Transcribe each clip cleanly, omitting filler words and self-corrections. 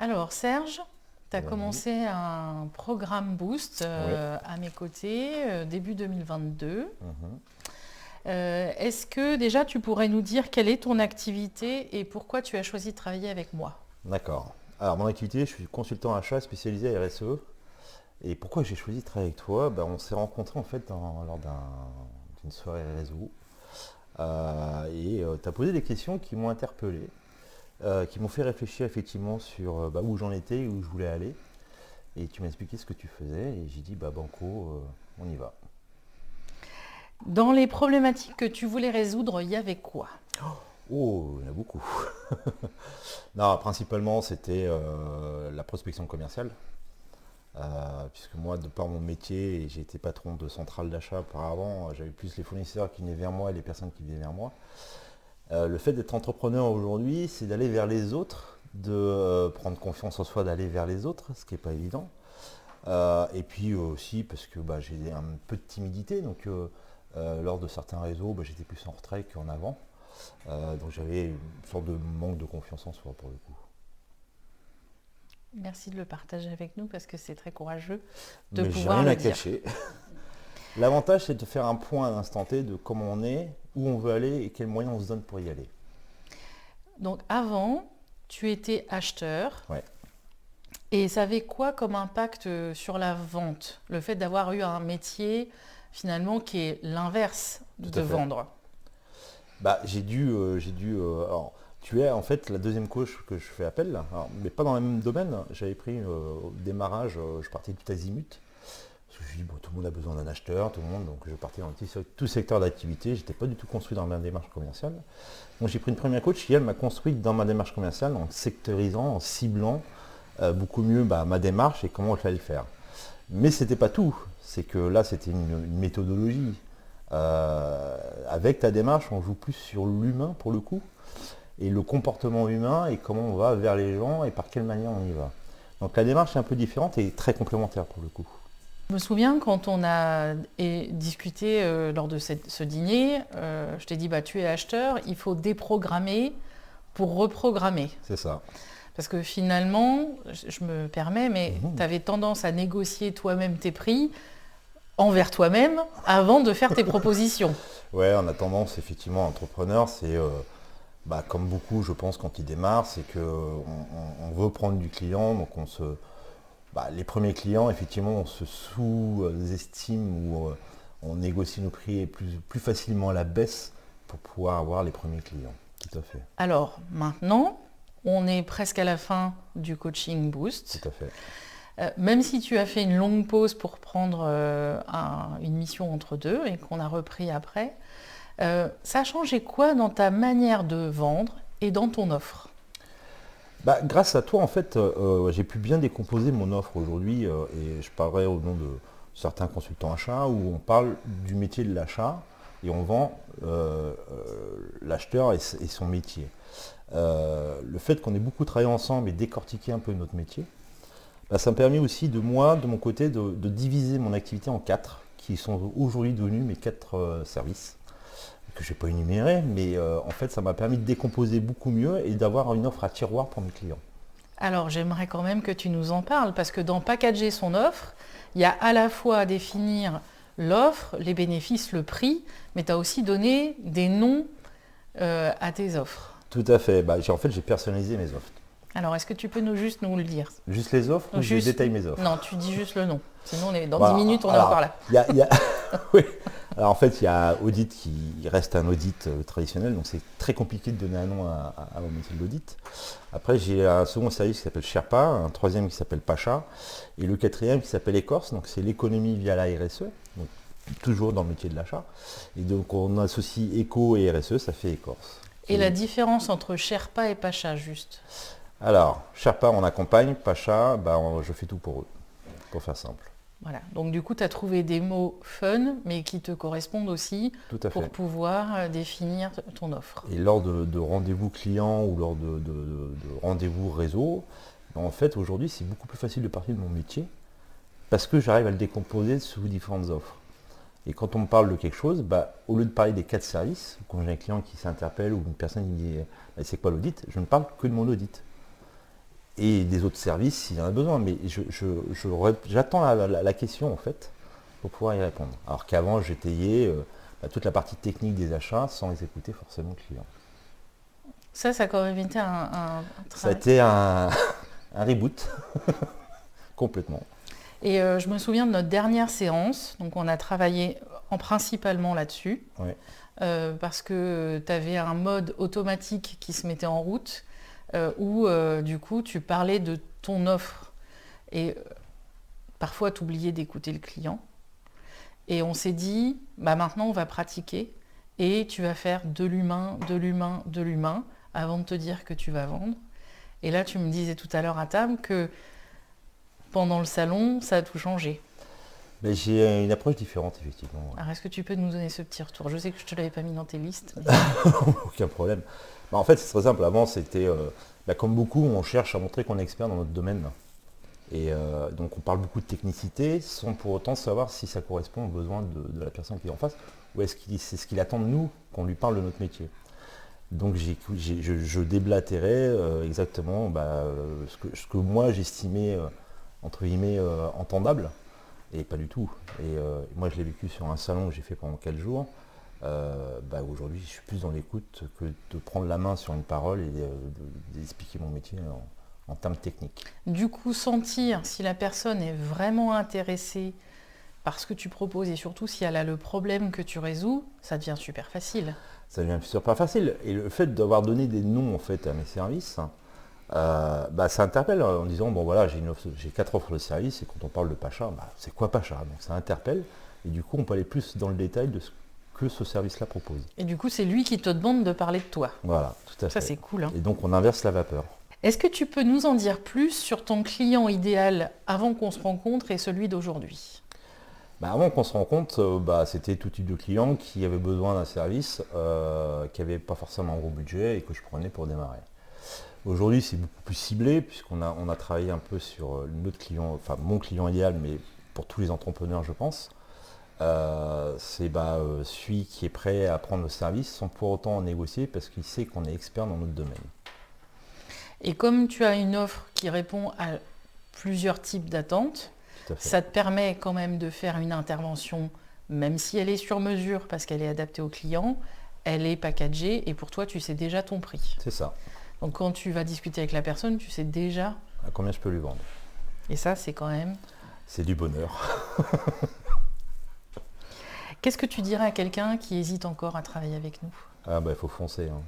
Alors Serge, tu as Oui. commencé un programme Boost Oui. à mes côtés début 2022. Mhm. Est-ce que déjà tu pourrais nous dire quelle est ton activité et pourquoi tu as choisi de travailler avec moi? D'accord. Alors, mon activité, je suis consultant achat spécialisé à RSE. Et pourquoi j'ai choisi de travailler avec toi? On s'est rencontrés en fait lors d'une soirée réseau. Tu as posé des questions qui m'ont interpellé, qui m'ont fait réfléchir effectivement sur où j'en étais et où je voulais aller. Et tu m'as expliqué ce que tu faisais et j'ai dit banco, on y va. Dans les problématiques que tu voulais résoudre, il y avait quoi? Oh, il y en a beaucoup. Non, principalement c'était la prospection commerciale. Puisque moi, de par mon métier, j'ai été patron de centrale d'achat auparavant, j'avais plus les fournisseurs qui venaient vers moi et les personnes qui venaient vers moi. Le fait d'être entrepreneur aujourd'hui, c'est d'aller vers les autres, de prendre confiance en soi, d'aller vers les autres, ce qui n'est pas évident. Et puis aussi parce que j'ai un peu de timidité, donc lors de certains réseaux, j'étais plus en retrait qu'en avant. Donc j'avais une sorte de manque de confiance en soi pour le coup. Merci de le partager avec nous parce que c'est très courageux de Mais j'ai pouvoir rien le à dire. cacher. L'avantage, c'est de faire un point à l'instant T de comment on est, où on veut aller et quels moyens on se donne pour y aller. Donc avant, tu étais acheteur Ouais, et ça avait quoi comme impact sur la vente? Le fait d'avoir eu un métier finalement qui est l'inverse tout de à fait. vendre. Alors, tu es en fait la deuxième coach que je fais appel, là. Alors, mais pas dans le même domaine. J'avais pris au démarrage, je partais tout azimut. Parce que je me suis dit, bon, tout le monde a besoin d'un acheteur, tout le monde, donc je partais dans tout secteur d'activité. J'étais pas du tout construit dans ma démarche commerciale. Donc j'ai pris une première coach qui, elle, m'a construit dans ma démarche commerciale en sectorisant, en ciblant beaucoup mieux ma démarche et comment je fallait le faire. Mais c'était pas tout. C'est que là, c'était une méthodologie. Avec ta démarche, on joue plus sur l'humain pour le coup, et le comportement humain et comment on va vers les gens et par quelle manière on y va. Donc la démarche est un peu différente et très complémentaire pour le coup. Je me souviens quand on a discuté lors de ce dîner, je t'ai dit tu es acheteur, il faut déprogrammer pour reprogrammer. C'est ça. Parce que finalement, je me permets, mais tu avais tendance à négocier toi-même tes prix envers toi-même avant de faire tes propositions. Ouais, on a tendance effectivement, entrepreneur, c'est comme beaucoup, je pense, quand ils démarrent, c'est qu'on veut prendre du client, donc les premiers clients, effectivement, on se sous-estime ou on négocie nos prix plus facilement à la baisse pour pouvoir avoir les premiers clients. Tout à fait. Alors maintenant, on est presque à la fin du coaching Boost. Tout à fait. Même si tu as fait une longue pause pour prendre une mission entre deux et qu'on a repris après, ça a changé quoi dans ta manière de vendre et dans ton offre? Grâce à toi, en fait, j'ai pu bien décomposer mon offre aujourd'hui et je parlerai au nom de certains consultants achats où on parle du métier de l'achat et on vend l'acheteur et son métier. Le fait qu'on ait beaucoup travaillé ensemble et décortiqué un peu notre métier, ça me permet aussi de moi, de mon côté, de diviser mon activité en 4, qui sont aujourd'hui devenus mes 4 services, que je n'ai pas énumérés, mais en fait ça m'a permis de décomposer beaucoup mieux et d'avoir une offre à tiroir pour mes clients. Alors j'aimerais quand même que tu nous en parles, parce que dans packager son offre, il y a à la fois à définir l'offre, les bénéfices, le prix, mais tu as aussi donné des noms à tes offres. Tout à fait. En fait, j'ai personnalisé mes offres. Alors est-ce que tu peux juste nous le dire? Juste les offres ou je détaille mes offres? Non, tu dis juste le nom. Sinon, dans 10 minutes, on est encore là. Oui. Alors en fait, il y a audit qui reste un audit traditionnel, donc c'est très compliqué de donner un nom à mon métier de l'audit. Après, j'ai un second service qui s'appelle Sherpa, un troisième qui s'appelle Pacha, et le quatrième qui s'appelle Écorce, donc c'est l'économie via la RSE, donc toujours dans le métier de l'achat. Et donc on associe éco et RSE, ça fait Écorce. Et la différence entre Sherpa et Pacha, juste? Alors, Sherpa, on accompagne, Pacha, je fais tout pour eux, pour faire simple. Voilà, donc du coup, tu as trouvé des mots fun, mais qui te correspondent aussi pour pouvoir définir ton offre. Et lors de rendez-vous clients ou lors de rendez-vous réseau, en fait, aujourd'hui, c'est beaucoup plus facile de parler de mon métier parce que j'arrive à le décomposer sous différentes offres. Et quand on me parle de quelque chose, au lieu de parler des 4 services, quand j'ai un client qui s'interpelle ou une personne qui dit c'est quoi l'audit, je ne parle que de mon audit. et des autres services s'il y en a besoin. Mais j'attends la question en fait pour pouvoir y répondre. Alors qu'avant j'étayais toute la partie technique des achats sans les écouter forcément le client. Ça a quand même été un Ça a travail. été un reboot complètement. Et je me souviens de notre dernière séance, donc on a travaillé principalement là-dessus, Ouais. parce que tu avais un mode automatique qui se mettait en route, où du coup tu parlais de ton offre et parfois tu oubliais d'écouter le client. Et on s'est dit, maintenant on va pratiquer et tu vas faire de l'humain, de l'humain, de l'humain avant de te dire que tu vas vendre. Et là tu me disais tout à l'heure à table que pendant le salon, ça a tout changé. Mais j'ai une approche différente, effectivement. Ouais. Alors, est-ce que tu peux nous donner ce petit retour? Je sais que je ne te l'avais pas mis dans tes listes. Aucun problème. En fait, c'est très simple. Avant, c'était, comme beaucoup, on cherche à montrer qu'on est expert dans notre domaine. Et donc, on parle beaucoup de technicité sans pour autant savoir si ça correspond aux besoins de la personne qui est en face ou est-ce c'est ce qu'il attend de nous qu'on lui parle de notre métier. Donc, je déblatérais exactement ce que moi, j'estimais, entre guillemets, entendable. Et pas du tout. Et moi, je l'ai vécu sur un salon que j'ai fait pendant 4 jours. Aujourd'hui, je suis plus dans l'écoute que de prendre la main sur une parole et d'expliquer mon métier en termes techniques. Du coup, sentir si la personne est vraiment intéressée par ce que tu proposes et surtout si elle a le problème que tu résous, ça devient super facile. Ça devient super facile. Et le fait d'avoir donné des noms en fait à mes services, ça interpelle en disant j'ai 4 offres de service et quand on parle de Pacha, c'est quoi Pacha? Donc ça interpelle et du coup on peut aller plus dans le détail de ce que ce service-là propose. Et du coup c'est lui qui te demande de parler de toi. Voilà, tout à fait. Ça c'est cool. Et donc on inverse la vapeur. Est-ce que tu peux nous en dire plus sur ton client idéal avant qu'on se rencontre et celui d'aujourd'hui? Avant qu'on se rencontre, c'était tout type de client qui avait besoin d'un service, qui n'avait pas forcément un gros budget et que je prenais pour démarrer. Aujourd'hui, c'est beaucoup plus ciblé puisqu'on a travaillé un peu sur notre client, enfin mon client idéal, mais pour tous les entrepreneurs, je pense. C'est celui qui est prêt à prendre le service sans pour autant en négocier parce qu'il sait qu'on est expert dans notre domaine. Et comme tu as une offre qui répond à plusieurs types d'attentes, ça te permet quand même de faire une intervention, même si elle est sur mesure parce qu'elle est adaptée au client, elle est packagée et pour toi, tu sais déjà ton prix. C'est ça. Donc quand tu vas discuter avec la personne, tu sais déjà à combien je peux lui vendre. Et ça, c'est quand même... C'est du bonheur. Qu'est-ce que tu dirais à quelqu'un qui hésite encore à travailler avec nous? Il faut foncer. Hein.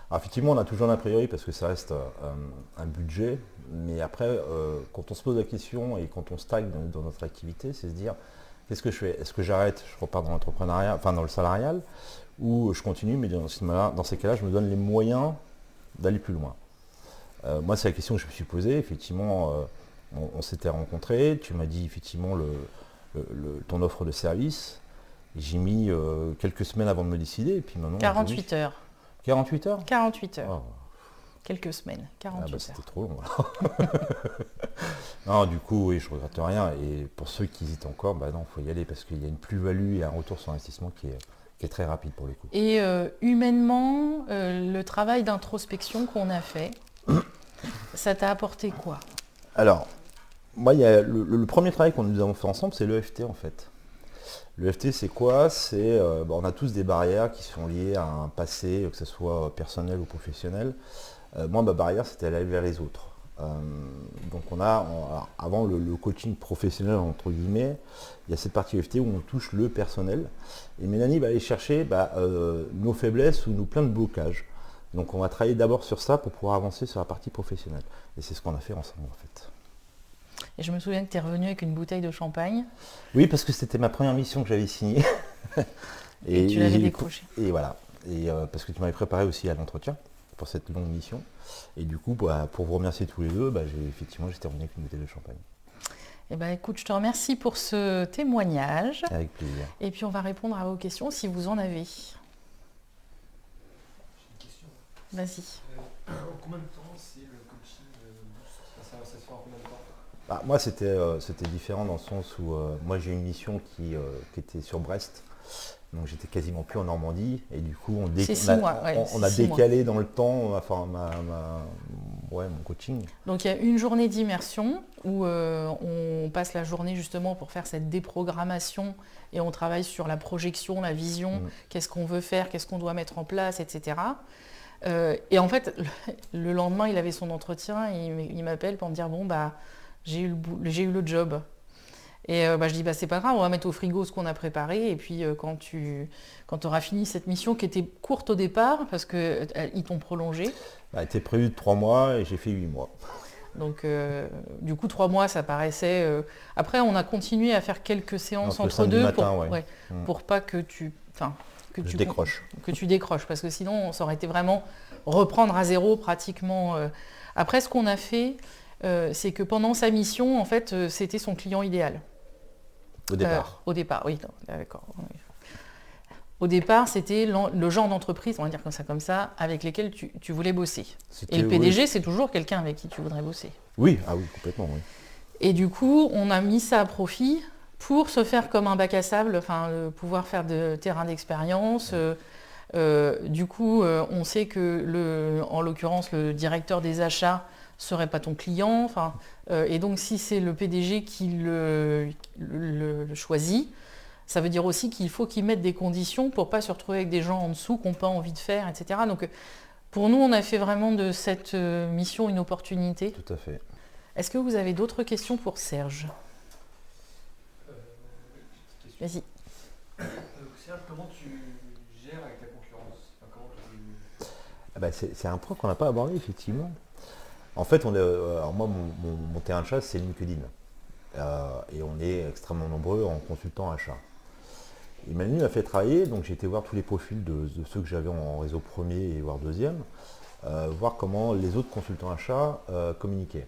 Alors, effectivement, on a toujours l'a priori parce que ça reste un budget. Mais après, quand on se pose la question et quand on stagne dans notre activité, c'est se dire, qu'est-ce que je fais? Est-ce que j'arrête, je repars dans l'entrepreneuriat, enfin dans le salarial, ou je continue, mais dans ces cas-là, je me donne les moyens d'aller plus loin. Moi, c'est la question que je me suis posée. Effectivement, on s'était rencontrés. Tu m'as dit effectivement ton offre de service. J'ai mis quelques semaines avant de me décider. Et puis maintenant, 48 heures. 48 heures 48 heures. Oh. Quelques semaines. 48 heures. C'était trop long. Non, du coup, oui, je ne regrette rien. Et pour ceux qui hésitent encore, non, il faut y aller parce qu'il y a une plus-value et un retour sur investissement qui est très rapide pour les coups. Et humainement, le travail d'introspection qu'on a fait, ça t'a apporté quoi? Alors, moi, il y a le premier travail qu'on nous avons fait ensemble, c'est l'EFT en fait. L'EFT, c'est quoi? C'est, on a tous des barrières qui sont liées à un passé, que ce soit personnel ou professionnel. Moi, ma barrière, c'était aller vers les autres. Donc avant le coaching professionnel entre guillemets, il y a cette partie EFT où on touche le personnel et Mélanie va aller chercher nos faiblesses ou nos plein de blocages. Donc on va travailler d'abord sur ça pour pouvoir avancer sur la partie professionnelle et c'est ce qu'on a fait ensemble en fait. Et je me souviens que tu es revenu avec une bouteille de champagne. Oui, parce que c'était ma première mission que j'avais signée. et tu l'avais décrochée. Et voilà, et parce que tu m'avais préparé aussi à l'entretien pour cette longue mission. Et du coup, pour vous remercier tous les deux, j'étais revenu avec une bouteille de champagne. Écoute, je te remercie pour ce témoignage. Avec plaisir. Et puis on va répondre à vos questions si vous en avez. J'ai une question. Vas-y. En combien de temps c'est le coaching ça se fait en combien de temps? Moi, c'était différent dans le sens où moi j'ai une mission qui était sur Brest. Donc j'étais quasiment plus en Normandie et du coup on a décalé dans le temps mon coaching. Donc il y a une journée d'immersion où on passe la journée justement pour faire cette déprogrammation et on travaille sur la projection, la vision, qu'est-ce qu'on veut faire, qu'est-ce qu'on doit mettre en place, etc. Et en fait, le lendemain, il avait son entretien et il m'appelle pour me dire bon bah j'ai eu le job. Et je dis c'est pas grave, on va mettre au frigo ce qu'on a préparé et puis quand tu auras fini cette mission qui était courte au départ parce qu'ils t'ont prolongé. Elle était prévue de 3 mois et j'ai fait 8 mois. Donc du coup 3 mois ça paraissait. Après on a continué à faire quelques séances entre deux pour pas que tu décroches parce que sinon ça aurait été vraiment reprendre à zéro pratiquement. Après ce qu'on a fait c'est que pendant sa mission en fait c'était son client idéal. Au départ, oui, d'accord. Au départ, c'était le genre d'entreprise, on va dire comme ça, avec lesquelles tu voulais bosser. Et le PDG, c'est toujours quelqu'un avec qui tu voudrais bosser. Oui, complètement, oui. Et du coup, on a mis ça à profit pour se faire comme un bac à sable, pouvoir faire de terrain d'expérience. Du coup, on sait que, en l'occurrence, le directeur des achats serait pas ton client. Et donc, si c'est le PDG qui le choisit, ça veut dire aussi qu'il faut qu'il mette des conditions pour pas se retrouver avec des gens en dessous qui n'ont pas envie de faire, etc. Donc, pour nous, on a fait vraiment de cette mission une opportunité. Tout à fait. Est-ce que vous avez d'autres questions pour Serge ? Vas-y. Serge, comment tu gères avec la concurrence ? C'est un point qu'on n'a pas abordé, effectivement. En fait, alors moi, mon terrain de chasse, c'est LinkedIn. Et on est extrêmement nombreux en consultant achat. Et Mélanie m'a fait travailler, donc j'ai été voir tous les profils de ceux que j'avais en réseau premier et voire deuxième, voir comment les autres consultants achats communiquaient.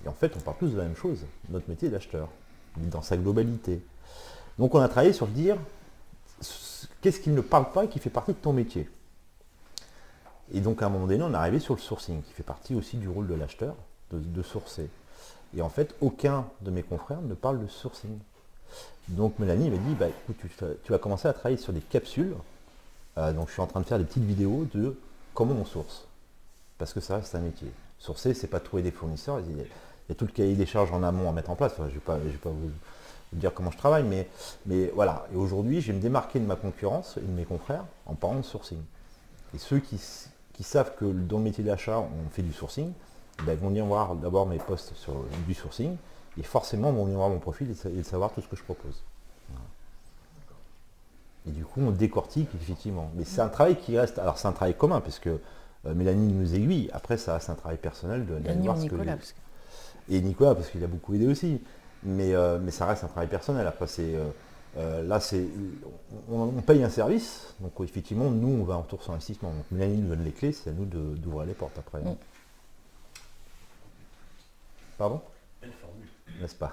Et en fait, on parle tous de la même chose. Notre métier est d'acheteur, dans sa globalité. Donc on a travaillé sur dire qu'est-ce qui ne parle pas et qui fait partie de ton métier. Et donc à un moment donné, on est arrivé sur le sourcing, qui fait partie aussi du rôle de l'acheteur, de sourcer. Et en fait, aucun de mes confrères ne parle de sourcing. Donc Mélanie m'a dit, écoute, tu vas commencer à travailler sur des capsules. Donc je suis en train de faire des petites vidéos de comment on source. Parce que ça reste un métier. Sourcer, c'est pas trouver des fournisseurs. Il y a tout le cahier des charges en amont à mettre en place. Je ne vais pas vous dire comment je travaille, mais voilà. Et aujourd'hui, je vais me démarquer de ma concurrence et de mes confrères en parlant de sourcing. Et ceux qui savent que dans le métier d'achat, on fait du sourcing, ils vont venir voir d'abord mes posts sur du sourcing et forcément vont venir voir mon profil et savoir tout ce que je propose. Voilà. Et du coup, on décortique effectivement. Mais c'est un travail qui reste. Alors, c'est un travail commun puisque Mélanie nous aiguille. Après, ça reste un travail personnel d'aller voir Nicolas, et Nicolas, parce qu'il a beaucoup aidé aussi. Mais ça reste un travail personnel. Après, on paye un service, donc effectivement, nous, on va en retour sur investissement. Donc Mélanie nous donne les clés, c'est à nous d'ouvrir les portes après. Pardon ? Belle formule. N'est-ce pas ?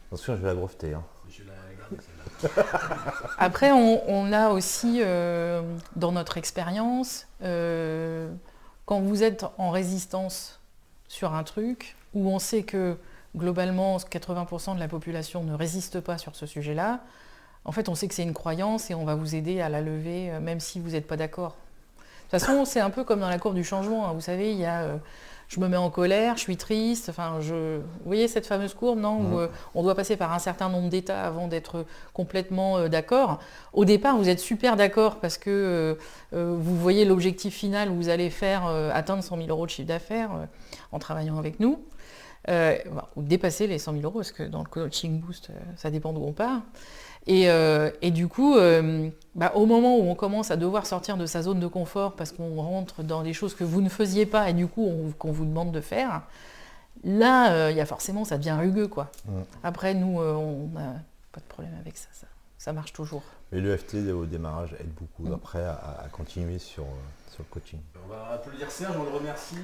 Attention, je vais la breveter. Je vais la garder celle-là. Après, on a aussi, dans notre expérience, quand vous êtes en résistance sur un truc, où on sait que globalement, 80% de la population ne résiste pas sur ce sujet-là. En fait, on sait que c'est une croyance et on va vous aider à la lever, même si vous n'êtes pas d'accord. De toute façon, c'est un peu comme dans la courbe du changement. Vous savez, il y a je me mets en colère, je suis triste. Vous voyez cette fameuse courbe, non ? Où on doit passer par un certain nombre d'états avant d'être complètement d'accord. Au départ, vous êtes super d'accord parce que vous voyez l'objectif final où vous allez faire atteindre 100 000 € de chiffre d'affaires en travaillant avec nous. Ou dépasser les 100 000 €, parce que dans le coaching boost, ça dépend d'où on part. Et du coup, au moment où on commence à devoir sortir de sa zone de confort, parce qu'on rentre dans des choses que vous ne faisiez pas, et du coup, qu'on vous demande de faire, là, il y a forcément, ça devient rugueux, quoi. Après, nous, on n'a pas de problème avec ça, ça marche toujours. Et l'EFT au démarrage aide beaucoup après à continuer sur le coaching. On va applaudir Serge, on le remercie.